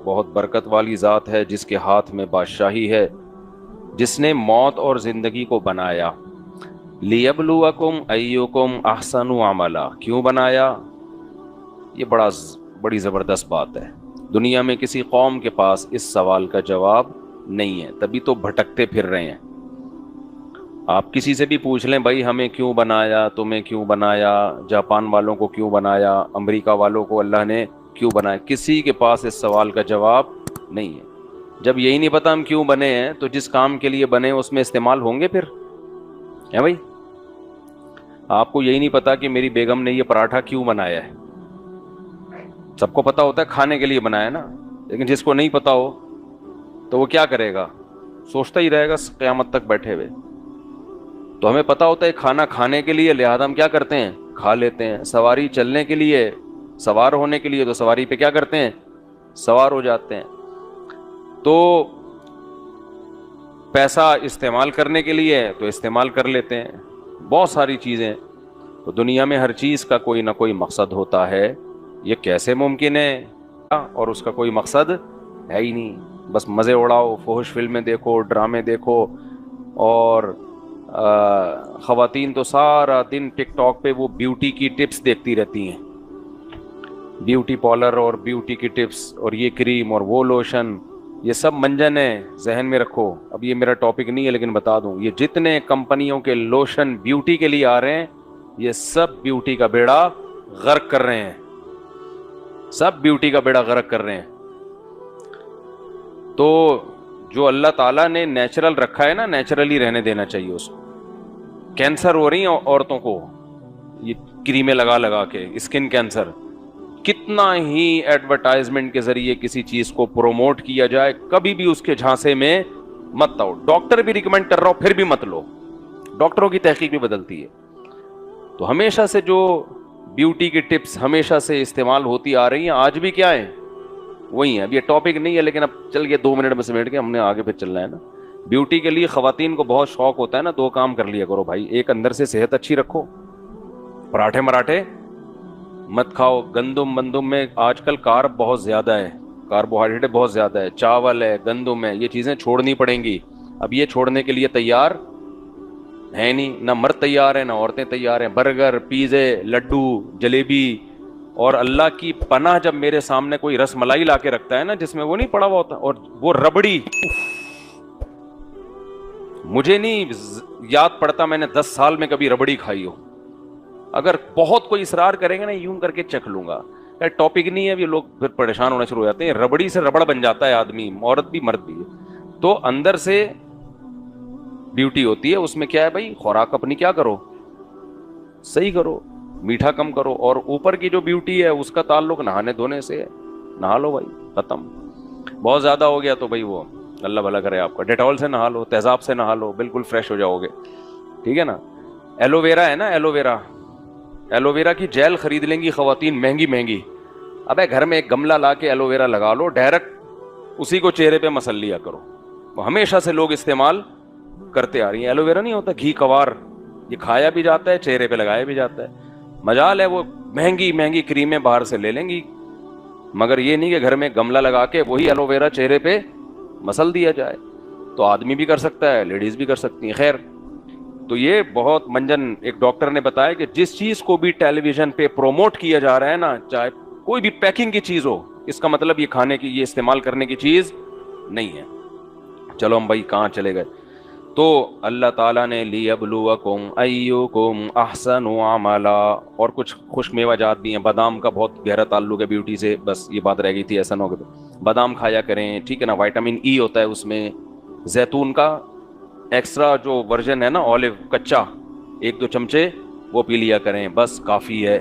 بہت برکت والی ذات ہے جس کے ہاتھ میں بادشاہی ہے، جس نے موت اور زندگی کو بنایا۔ لیبلوکم ایکم احسن عملا، کیوں بنایا؟ یہ بڑی زبردست بات ہے۔ دنیا میں کسی قوم کے پاس اس سوال کا جواب نہیں ہے، تبھی تو بھٹکتے پھر رہے ہیں۔ آپ کسی سے بھی پوچھ لیں بھائی ہمیں کیوں بنایا، تمہیں کیوں بنایا، جاپان والوں کو کیوں بنایا، امریکہ والوں کو اللہ نے کیوں بنایا، کسی کے پاس اس سوال کا جواب نہیں ہے۔ جب یہی نہیں پتا ہم کیوں بنے ہیں تو جس کام کے لیے بنے اس میں استعمال ہوں گے پھر، ہے بھائی؟ آپ کو یہی نہیں پتا کہ میری بیگم نے یہ پراٹھا کیوں بنایا ہے۔ سب کو پتا ہوتا ہے کھانے کے لیے بنایا نا، لیکن جس کو نہیں پتا ہو تو وہ کیا کرے گا؟ سوچتا ہی رہے گا قیامت تک بیٹھے ہوئے۔ تو ہمیں پتا ہوتا ہے کھانا کھانے کے لیے، لہذا ہم کیا کرتے ہیں؟ کھا لیتے ہیں۔ سواری چلنے کے لیے، سوار ہونے کے لیے، تو سواری پہ کیا کرتے ہیں؟ سوار ہو جاتے ہیں۔ تو پیسہ استعمال کرنے کے لیے تو استعمال کر لیتے ہیں، بہت ساری چیزیں۔ تو دنیا میں ہر چیز کا کوئی نہ کوئی مقصد ہوتا ہے، یہ کیسے ممکن ہے؟ اور اس کا کوئی مقصد ہے ہی نہیں، بس مزے اڑاؤ، فحش فلمیں دیکھو، ڈرامے دیکھو، اور خواتین تو سارا دن ٹک ٹاک پہ وہ بیوٹی کی ٹپس دیکھتی رہتی ہیں، بیوٹی پارلر اور بیوٹی کی ٹپس، اور یہ کریم اور وہ لوشن، یہ سب منجن ہے، ذہن میں رکھو۔ اب یہ میرا ٹاپک نہیں ہے لیکن بتا دوں، یہ جتنے کمپنیوں کے لوشن بیوٹی کے لیے آ رہے ہیں، یہ سب بیوٹی کا بیڑا غرق کر رہے ہیں، سب بیوٹی کا بیڑا غرق کر رہے ہیں۔ تو جو اللہ تعالیٰ نے نیچرل رکھا ہے نا، نیچرلی رہنے دینا چاہیے اس کو۔ کینسر ہو رہی ہیں عورتوں کو یہ کریمیں لگا لگا کے، اسکن کینسر، کتنا ہی ایڈورٹائزمنٹ کے ذریعے کسی چیز کو پروموٹ کیا جائے، کبھی بھی اس کے جھانسے میں مت آؤ۔ ڈاکٹر بھی ریکمینڈ کر رہا ہو پھر بھی مت لو، ڈاکٹروں کی تحقیق بھی بدلتی ہے۔ تو ہمیشہ سے جو بیوٹی کی ٹپس ہمیشہ سے استعمال ہوتی آ رہی ہیں، آج بھی کیا ہے؟ وہی ہے۔ اب یہ ٹاپک نہیں ہے لیکن اب چل گیا 2 منٹ میں سمیٹ کے، ہم نے آگے پھر چلنا ہے نا۔ بیوٹی کے لیے خواتین کو بہت شوق ہوتا ہے نا، 2 کام کر لیا کرو بھائی۔ ایک، اندر سے صحت اچھی رکھو، پراٹھے مراٹھے مت کھاؤ، گندم میں آج کل کارب بہت زیادہ ہے، کاربوہائیڈریٹ بہت زیادہ ہے، چاول ہے، گندم ہے، یہ چیزیں چھوڑنی پڑیں گی۔ اب یہ چھوڑنے کے لیے تیار ہے نہیں، نہ مرد تیار ہیں نہ عورتیں تیار ہیں۔ برگر، پیزے، لڈو، جلیبی، اور اللہ کی پناہ جب میرے سامنے کوئی رس ملائی لا کے رکھتا ہے نا جس میں وہ نہیں پڑا ہوا ہوتا، اور وہ ربڑی، مجھے نہیں یاد پڑتا میں نے 10 سال میں کبھی ربڑی کھائی ہو۔ اگر بہت کوئی اصرار کریں گے نا، یوں کر کے چکھ لوں گا۔ ٹاپک نہیں ہے، اب یہ لوگ پھر پریشان ہونا شروع ہو جاتے ہیں۔ ربڑی سے ربڑ بن جاتا ہے آدمی، عورت بھی مرد بھی۔ تو اندر سے بیوٹی ہوتی ہے، اس میں کیا ہے بھائی؟ خوراک اپنی کیا کرو؟ صحیح کرو، میٹھا کم کرو، اور اوپر کی جو بیوٹی ہے اس کا تعلق نہانے دھونے سے ہے۔ نہا لو بھائی، ختم۔ بہت زیادہ ہو گیا تو بھائی وہ اللہ بھلا کرے آپ کا، ڈیٹول سے نہا لو، تیزاب سے نہا لو، بالکل فریش ہو جاؤ گے، ٹھیک ہے نا۔ ایلو ویرا ہے نا، ایلو ویرا کی جیل خرید لیں گی خواتین مہنگی مہنگی۔ ابے گھر میں ایک گملہ لا کے ایلو ویرا لگا لو، ڈائریکٹ اسی کو چہرے پہ مسل لیا کرو۔ وہ ہمیشہ سے لوگ استعمال کرتے آ رہی ہیں۔ ایلو ویرا نہیں ہوتا گھی کوار، یہ کھایا بھی جاتا ہے، چہرے پہ لگایا بھی جاتا ہے۔ مجال ہے وہ مہنگی مہنگی کریمیں باہر سے لے لیں گی، مگر یہ نہیں کہ گھر میں گملہ لگا کے وہی ایلو ویرا چہرے پہ مسل دیا جائے۔ تو آدمی بھی کر سکتا ہے، لیڈیز بھی کر سکتی ہیں۔ خیر، تو یہ بہت منجن، ایک ڈاکٹر نے بتایا کہ جس چیز کو بھی ٹیلی ویژن پہ پروموٹ کیا جا رہا ہے نا، چاہے کوئی بھی پیکنگ کی چیز ہو، اس کا مطلب یہ کھانے کی، یہ استعمال کرنے کی چیز نہیں ہے۔ چلو ہم بھائی کہاں چلے گئے؟ تو اللہ تعالیٰ نے لیبلوکم ایکم احسن عملا، اور کچھ خشک میوہ جات بھی ہیں۔ بادام کا بہت گہرا تعلق ہے بیوٹی سے، بس یہ بات رہ گئی تھی، ایسا نہ ہو کہ بادام کھایا کریں، ٹھیک ہے نا، وائٹامن ای ہوتا ہے اس میں۔ زیتون کا ایکسٹرا جو ورژن ہے نا، اولیو کچا، 1-2 چمچے وہ پی لیا کریں، بس کافی ہے۔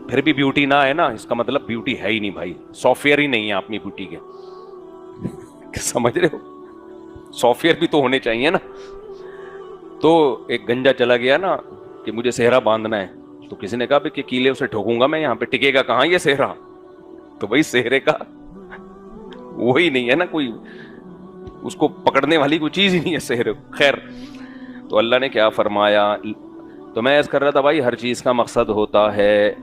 پھر بھی بیوٹی نہ ہے نا، اس کا مطلب بیوٹی ہے ہی نہیں بھائی، سافٹ ویئر ہی نہیں ہے اپنی بیوٹی کے، سمجھ رہے ہو؟ سافٹ ویئر بھی تو ہونے چاہیے نا۔ تو ایک گنجا چلا گیا نا کہ مجھے صحرا باندھنا ہے، تو کسی نے کہا کہ کیلے اسے ٹھوکوں گا میں، یہاں پہ ٹکے گا کہاں یہ صحرا؟ تو بھائی صحرے کا وہی نہیں ہے نا، کوئی اس کو پکڑنے والی کوئی چیز ہی نہیں ہے صحرے۔ خیر، تو اللہ نے کیا فرمایا؟ تو میں عرض کر رہا تھا بھائی ہر چیز کا مقصد ہوتا ہے،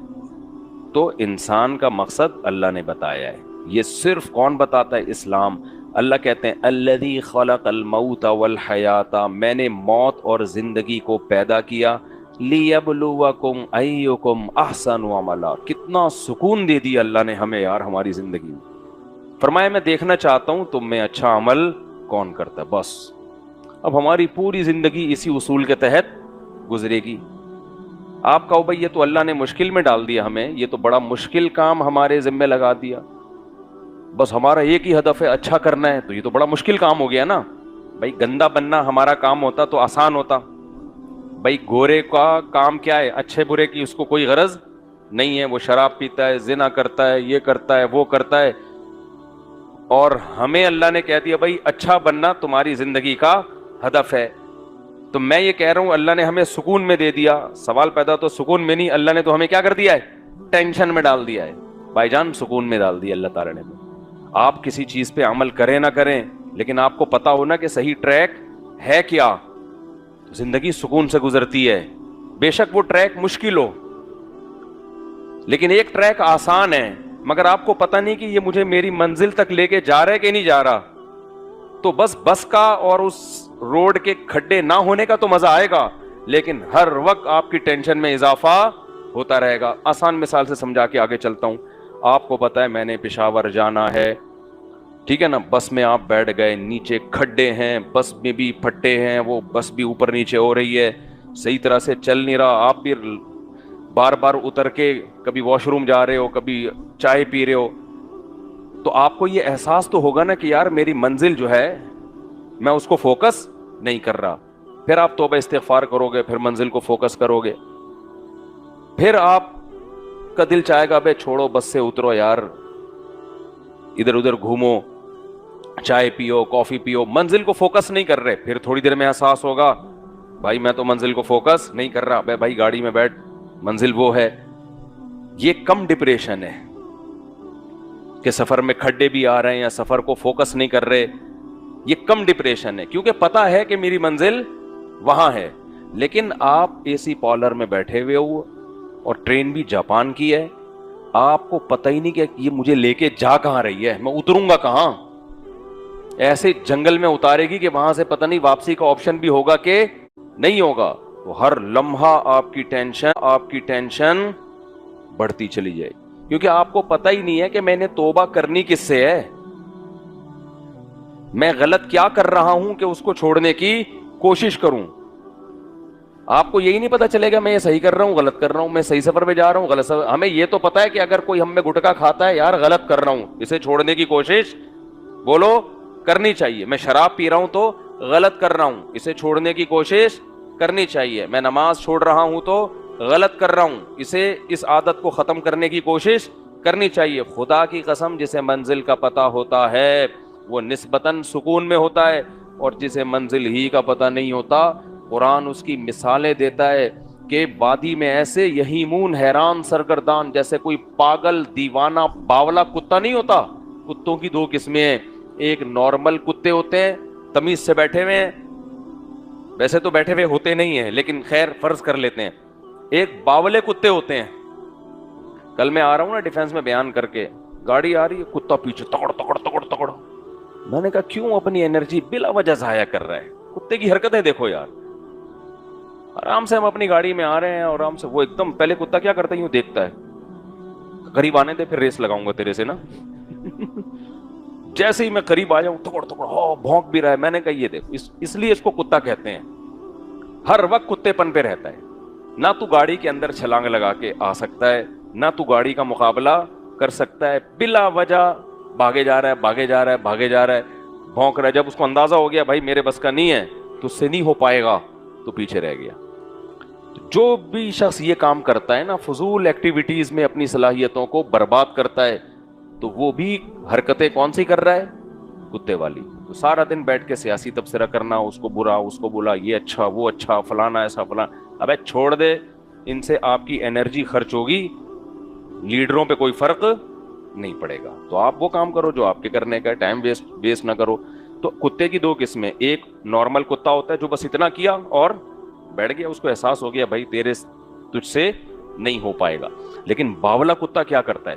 تو انسان کا مقصد اللہ نے بتایا ہے۔ یہ صرف کون بتاتا ہے؟ اسلام. اللہ کہتے ہیں الذی خلق الموت والحیات، میں نے موت اور زندگی کو پیدا کیا، لیبلوکم ایکم احسن عملا. کتنا سکون دے دیا اللہ نے ہمیں یار ہماری زندگی میں. فرمایا میں دیکھنا چاہتا ہوں تم میں اچھا عمل کون کرتا ہے. بس اب ہماری پوری زندگی اسی اصول کے تحت گزرے گی. آپ کہو بھائی یہ تو اللہ نے مشکل میں ڈال دیا ہمیں، یہ تو بڑا مشکل کام ہمارے ذمہ لگا دیا، بس ہمارا ایک ہی ہدف ہے اچھا کرنا ہے، تو یہ تو بڑا مشکل کام ہو گیا نا. بھائی گندا بننا ہمارا کام ہوتا تو آسان ہوتا. بھائی گورے کا کام کیا ہے؟ اچھے برے کی اس کو کوئی غرض نہیں ہے، وہ شراب پیتا ہے، زنا کرتا ہے، یہ کرتا ہے، وہ کرتا ہے. اور ہمیں اللہ نے کہہ دیا بھائی اچھا بننا تمہاری زندگی کا ہدف ہے. تو میں یہ کہہ رہا ہوں اللہ نے ہمیں سکون میں دے دیا. سوال پیدا تو سکون میں نہیں، اللہ نے تو ہمیں کیا کر دیا ہے؟ ٹینشن میں ڈال دیا ہے. بھائی جان سکون میں ڈال دیا اللہ تعالیٰ نے. آپ کسی چیز پہ عمل کریں نہ کریں، لیکن آپ کو پتا ہونا کہ صحیح ٹریک ہے کیا، زندگی سکون سے گزرتی ہے. بے شک وہ ٹریک مشکل ہو، لیکن ایک ٹریک آسان ہے، مگر آپ کو پتا نہیں کہ یہ مجھے میری منزل تک لے کے جا رہا ہے کہ نہیں جا رہا. تو بس کا اور اس روڈ کے کھڈے نہ ہونے کا تو مزہ آئے گا، لیکن ہر وقت آپ کی ٹینشن میں اضافہ ہوتا رہے گا. آسان مثال سے سمجھا کے آگے چلتا ہوں. آپ کو پتا ہے میں نے پشاور جانا ہے، ٹھیک ہے نا، بس میں آپ بیٹھ گئے، نیچے کھڈے ہیں، بس میں بھی پھٹے ہیں، وہ بس بھی اوپر نیچے ہو رہی ہے، صحیح طرح سے چل نہیں رہا، آپ بھی بار بار اتر کے کبھی واش روم جا رہے ہو، کبھی چائے پی رہے ہو. تو آپ کو یہ احساس تو ہوگا نا کہ یار میری منزل جو ہے میں اس کو فوکس نہیں کر رہا. پھر آپ توبہ استغفار کرو گے، پھر منزل کو فوکس کرو گے، پھر آپ کا دل چاہے گا بے چھوڑو بس سے اترو یار، ادھر ادھر گھومو، چائے پیو، کافی پیو، منزل کو فوکس نہیں کر رہے. پھر تھوڑی دیر میں احساس ہوگا بھائی میں تو منزل کو فوکس نہیں کر رہا، بھائی گاڑی میں بیٹھ، منزل وہ ہے. یہ کم ڈپریشن ہے کہ سفر میں کھڈے بھی آ رہے ہیں یا سفر کو فوکس نہیں کر رہے. یہ کم ڈپریشن ہے کیونکہ پتا ہے کہ میری منزل وہاں ہے. لیکن آپ اے سی پارلر میں بیٹھے ہوئے ہو اور ٹرین بھی جاپان کی ہے، آپ کو پتہ ہی نہیں کہ یہ مجھے لے کے جا کہاں رہی ہے، میں اتروں گا کہاں. ایسے جنگل میں اتارے گی کہ وہاں سے پتہ نہیں واپسی کا آپشن بھی ہوگا کہ نہیں ہوگا. تو ہر لمحہ آپ کی ٹینشن بڑھتی چلی جائے گی، کیونکہ آپ کو پتہ ہی نہیں ہے کہ میں نے توبہ کرنی کس سے ہے، میں غلط کیا کر رہا ہوں کہ اس کو چھوڑنے کی کوشش کروں. آپ کو یہی نہیں پتا چلے گا میں یہ صحیح کر رہا ہوں غلط کر رہا ہوں، میں صحیح سفر پہ جا رہا ہوں غلط سفر. ہمیں یہ تو پتا ہے کہ اگر کوئی ہم میں گٹکا کھاتا ہے یار غلط کر رہا ہوں، اسے چھوڑنے کی کوشش بولو کرنی چاہیے. میں شراب پی رہا ہوں تو غلط کر رہا ہوں، اسے چھوڑنے کی کوشش کرنی چاہیے. میں نماز چھوڑ رہا ہوں تو غلط کر رہا ہوں، اسے اس عادت کو ختم کرنے کی کوشش کرنی چاہیے. خدا کی قسم جسے منزل کا پتہ ہوتا ہے وہ نسبتاً سکون میں ہوتا ہے، اور جسے منزل ہی کا پتہ نہیں ہوتا قرآن اس کی مثالیں دیتا ہے کہ وادی میں ایسے یہیمون حیران سرگردان جیسے کوئی پاگل دیوانہ باولا کتا نہیں ہوتا. کتوں کی دو قسمیں ہیں، ایک نارمل کتے ہوتے ہیں تمیز سے بیٹھے ہوئے ہیں، ویسے تو بیٹھے ہوئے ہوتے نہیں ہیں لیکن خیر فرض کر لیتے ہیں، ایک باولے کتے ہوتے ہیں. کل میں آ رہا ہوں نا ڈیفینس میں بیان کر کے، گاڑی آ رہی ہے کتا پیچھے تکڑ تکڑ تکڑ تکڑ. میں نے کہا کیوں اپنی انرجی بلا وجہ ضائع کر رہا ہے؟ کتے کی حرکتیں دیکھو یار. آرام سے ہم اپنی گاڑی میں آ رہے ہیں اور آرام سے، وہ ایک دم پہلے کتا کیا کرتا ہے یوں دیکھتا ہے، قریب آنے دے پھر ریس لگاؤں گا تیرے سے نا. جیسے ہی میں قریب آ جاؤں تکڑ تکڑ بھونک بھی رہا ہے. میں نے کہا یہ دیکھ اس لیے اس کو کتا کہتے ہیں، ہر وقت کتے پن پہ رہتا ہے. نہ تو گاڑی کے اندر چھلانگ لگا کے آ سکتا ہے، نہ تو گاڑی کا مقابلہ کر سکتا ہے، بلا وجہ بھاگے جا رہا ہے بھاگے جا رہا ہے بھاگے جا رہا ہے، بھونک رہا ہے. جب اس کو اندازہ ہو گیا بھائی میرے بس کا نہیں ہے تو اس سے نہیں ہو پائے گا تو پیچھے رہ گیا. جو بھی شخص یہ کام کرتا ہے نا، فضول ایکٹیویٹیز میں اپنی صلاحیتوں کو برباد کرتا ہے، تو وہ بھی حرکتیں کون سی کر رہا ہے؟ کتے والی. تو سارا دن بیٹھ کے سیاسی تبصرہ کرنا، اس کو برا اس کو بولا، یہ اچھا وہ اچھا فلانا ایسا فلانا. ابے چھوڑ دے، ان سے آپ کی انرجی خرچ ہوگی، لیڈروں پہ کوئی فرق نہیں پڑے گا. تو آپ وہ کام کرو جو آپ کے کرنے کا، ٹائم ویسٹ نہ کرو. تو کتے کی دو قسمیں، ایک نارمل کتا ہوتا ہے جو بس اتنا کیا اور بیٹھ گیا، اس کو احساس ہو گیا بھائی تجھ سے نہیں ہو پائے گا. لیکن باولا کتا کیا کرتا ہے؟